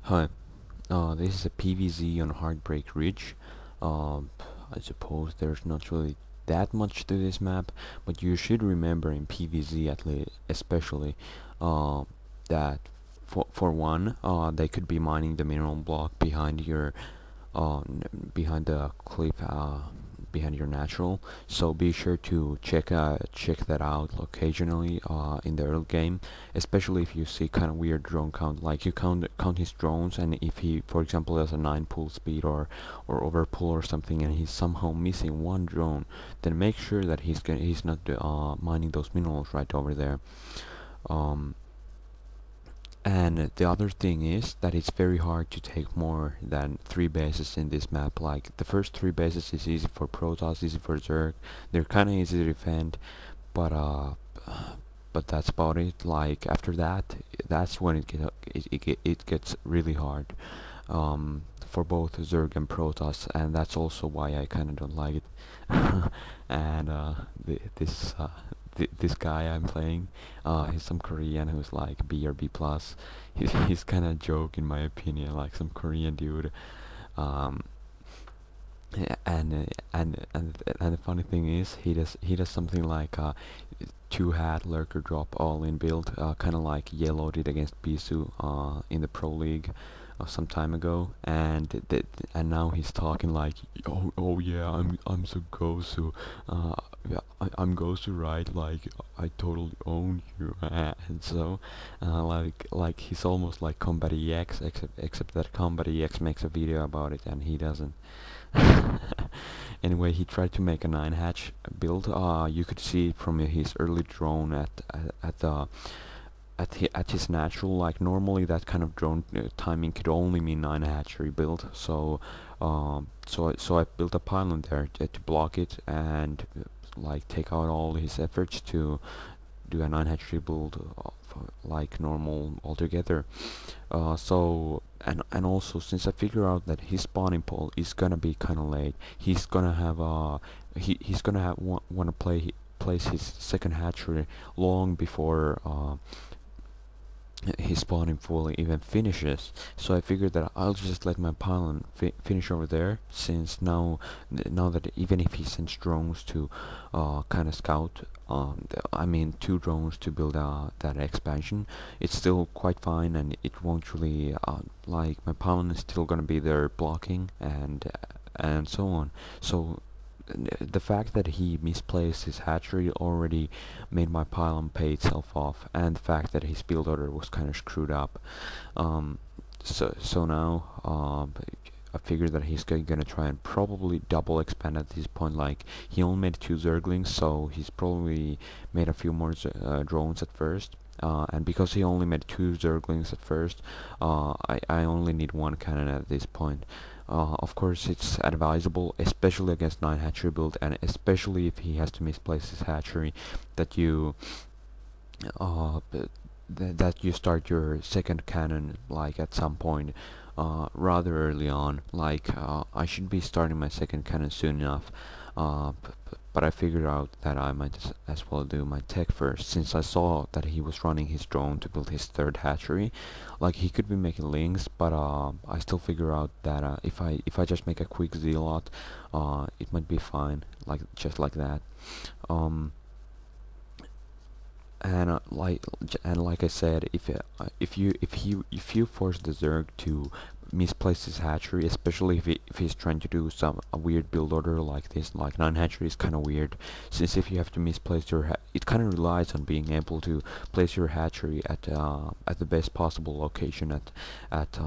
Hi, this is a PVZ on Heartbreak Ridge. I suppose there's not really that much to this map, but you should remember in PVZ at least, especially, uh, that for one, they could be mining the mineral block behind your behind the cliff, behind your natural. So be sure to check that out occasionally in the early game, especially if you see kind of weird drone count, like you count his drones, and if he, for example, has a 9 pull speed or overpull or something, and he's somehow missing one drone, then make sure that he's not mining those minerals right over there. Um, and the other thing is that it's very hard to take more than 3 bases in this map. Like the first 3 bases is easy for Protoss, easy for Zerg. They're kind of easy to defend, but that's about it. Like after that, that's when it gets really hard for both Zerg and Protoss, and that's also why I kind of don't like it. And this guy I'm playing, he's some Korean who's like B or B plus. He's kind of joke in my opinion, like some Korean dude. Um, and the funny thing is, he does something like two hat lurker drop all in build, kind of like Yellow did against Bisu in the Pro League some time ago, and now he's talking like, oh yeah, I'm so Gosu, yeah, I'm Gosu, right? Like I totally own you, and so like he's almost like Combat EX, except that Combat EX makes a video about it and he doesn't. Anyway, he tried to make a 9 hatch build. You could see it from his early drone at the at his natural. Like normally that kind of drone timing could only mean 9 hatchery build. So so I built a pylon there to block it and like take out all his efforts to do a 9 hatchery build like normal altogether. So and also since I figure out that his spawning pole is gonna be kind of late, he's gonna have he's gonna have want to place his second hatchery long before his spawning fully even finishes. So I figured that I'll just let my pylon finish over there, since now that even if he sends drones to kind of scout, I mean 2 drones to build that expansion, it's still quite fine, and it won't really like my pylon is still gonna be there blocking and so on. So the fact that he misplaced his hatchery already made my pylon pay itself off, and the fact that his build order was kind of screwed up. Um, so now I figured that he's gonna try and probably double expand at this point. Like he only made 2 Zerglings, so he's probably made a few more drones at first. And because he only made 2 Zerglings at first, I only need 1 cannon at this point. Of course, it's advisable, especially against 9 hatchery build, and especially if he has to misplace his hatchery, that you that you start your second cannon like at some point rather early on. Like I should be starting my second cannon soon enough, but I figured out that I might as well do my tech first, since I saw that he was running his drone to build his third hatchery. Like he could be making links, but I still figure out that if I just make a quick zealot, it might be fine, like just like that. Um, and like I said, if you force the Zerg to misplace his hatchery, especially if he's trying to do a weird build order like this, like 9 hatchery is kind of weird, since if you have to misplace your it kind of relies on being able to place your hatchery at the best possible location at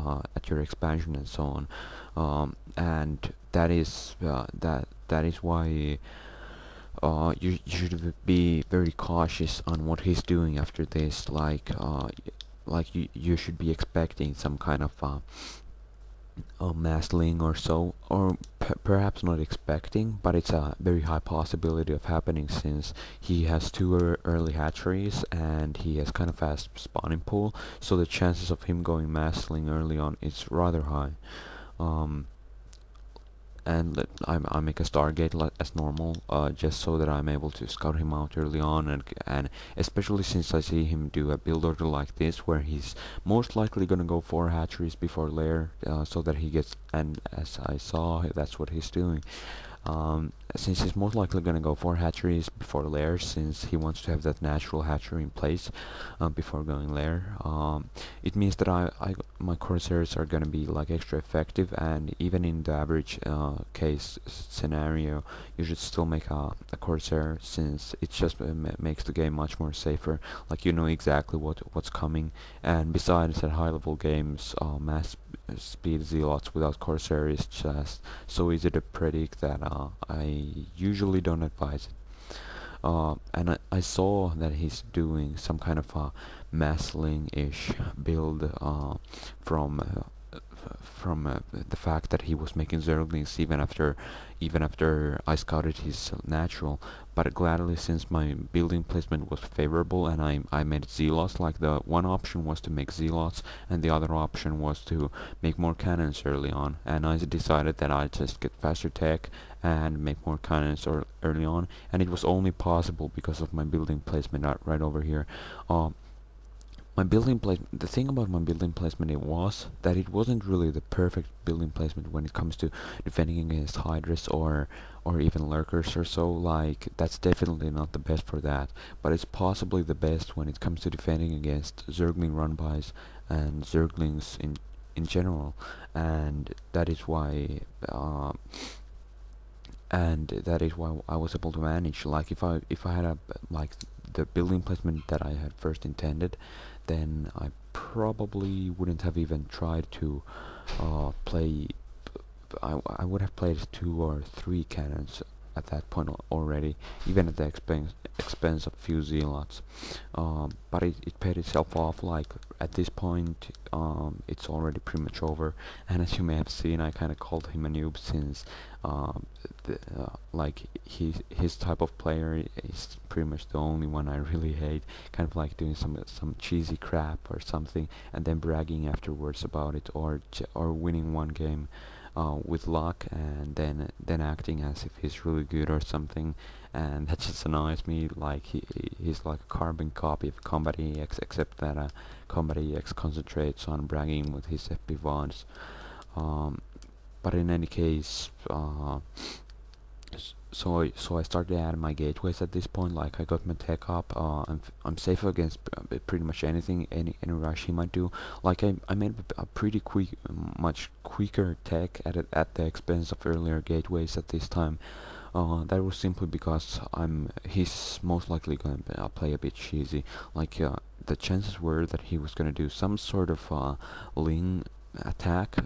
your expansion and so on, and that is that is why you should be very cautious on what he's doing after this. Like you should be expecting some kind of mastling or so, or perhaps not expecting, but it's a very high possibility of happening, since he has 2 early hatcheries and he has kind of fast spawning pool, so the chances of him going mastling early on is rather high. Um, I make a Stargate as normal, just so that I'm able to scout him out early on, and especially since I see him do a build order like this, where he's most likely gonna go 4 hatcheries before lair, so that he gets, and as I saw, that's what he's doing. Since he's most likely going to go 4 hatcheries before lair, since he wants to have that natural hatchery in place before going lair, it means that my Corsairs are going to be like extra effective, and even in the average case scenario, you should still make a Corsair, since it just makes the game much more safer. Like, you know exactly what's coming, and besides, at high level games, mass speed zealots without Corsair is just so easy to predict that I usually don't advise it. And I saw that he's doing some kind of a Massling-ish build from the fact that he was making Zerglings even after I scouted his natural. But gladly, since my building placement was favorable and I made Zealots, like the one option was to make Zealots and the other option was to make more cannons early on, and I decided that I'd just get faster tech and make more cannons early on, and it was only possible because of my building placement right over here. The thing about my building placement, it was that it wasn't really the perfect building placement when it comes to defending against Hydras or even Lurkers or so. Like, that's definitely not the best for that, but it's possibly the best when it comes to defending against Zergling run-bys and Zerglings in general, and that is why I was able to manage. Like, if I had like the building placement that I had first intended, then I probably wouldn't have even tried to play. I would have played 2 or 3 cannons at that point already, even at the expense of few zealots. But it paid itself off. Like, at this point, it's already pretty much over, and as you may have seen, I kind of called him a noob, since like his type of player is pretty much the only one I really hate. Kind of like doing some cheesy crap or something, and then bragging afterwards about it, or winning one game with luck, and then acting as if he's really good or something, and that just annoys me. Like, he's like a carbon copy of Combat EX, except that Combat EX concentrates on bragging with his FPVODs. But in any case, so I started adding my gateways at this point. Like, I got my tech up. I'm safe against pretty much anything, any rush he might do. Like, I made a pretty much quicker tech at the expense of earlier gateways at this time. That was simply because he's most likely going to play a bit cheesy. Like, the chances were that he was going to do some sort of Ling attack,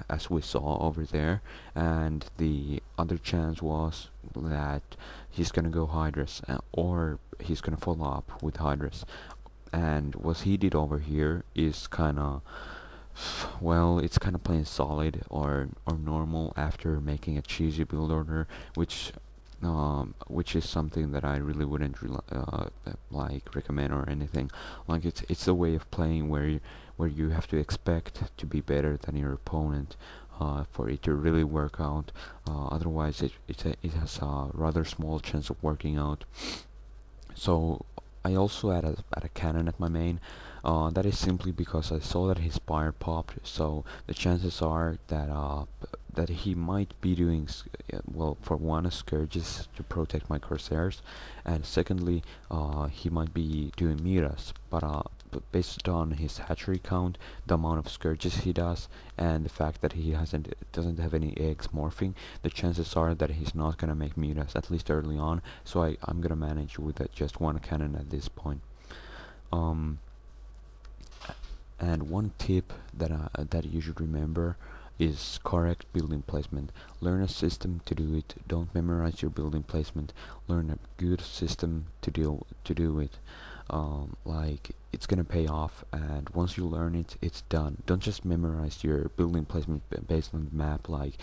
as we saw over there, and the other chance was that he's gonna go Hydras, or he's gonna follow up with Hydras. And what he did over here is kinda, well, it's kinda plain solid or normal after making a cheesy build order, which is something that I really wouldn't like recommend or anything. Like, it's a way of playing where you have to expect to be better than your opponent for it to really work out. Otherwise, it has a rather small chance of working out. So I also added a cannon at my main. That is simply because I saw that his fire popped, so the chances are that he might be doing, well, for one, scourges to protect my Corsairs, and secondly, he might be doing miras. But based on his hatchery count, the amount of scourges he does, and the fact that he doesn't have any eggs morphing, the chances are that he's not gonna make miras, at least early on. So I'm gonna manage with just one cannon at this point. And one tip that you should remember is correct building placement. Learn a system to do it. Don't memorize your building placement. Learn a good system to do it. Like, it's gonna pay off, and once you learn it, it's done. Don't just memorize your building placement based on the map. Like,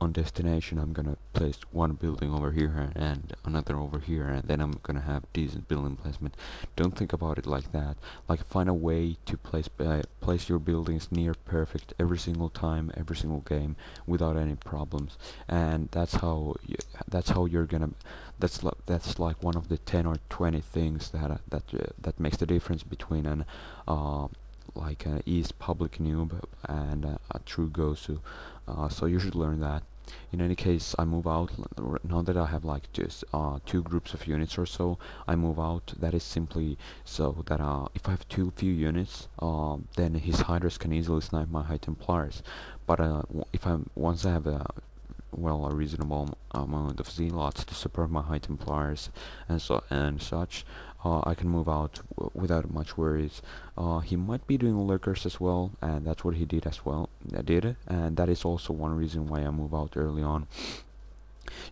on destination I'm gonna place one building over here and another over here, and then I'm gonna have decent building placement. Don't think about it like that. Like, find a way to place your buildings near perfect every single time, every single game, without any problems. And that's how you're gonna. That's like one of the 10 or 20 things that makes the difference between an like an East public noob and a true gosu. So you should learn that. In any case, I move out now that I have like just two groups of units or so. I move out. That is simply so that if I have too few units, then his hydras can easily snipe my high templars. But once I have a reasonable amount of zealots to support my high templars and such, I can move out without much worries. He might be doing lurkers as well, and that's what he did as well. And that is also one reason why I move out early on,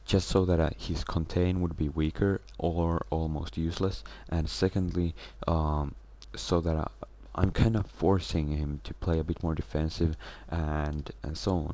just so that his contain would be weaker or almost useless, and secondly, so that I'm kind of forcing him to play a bit more defensive and so on.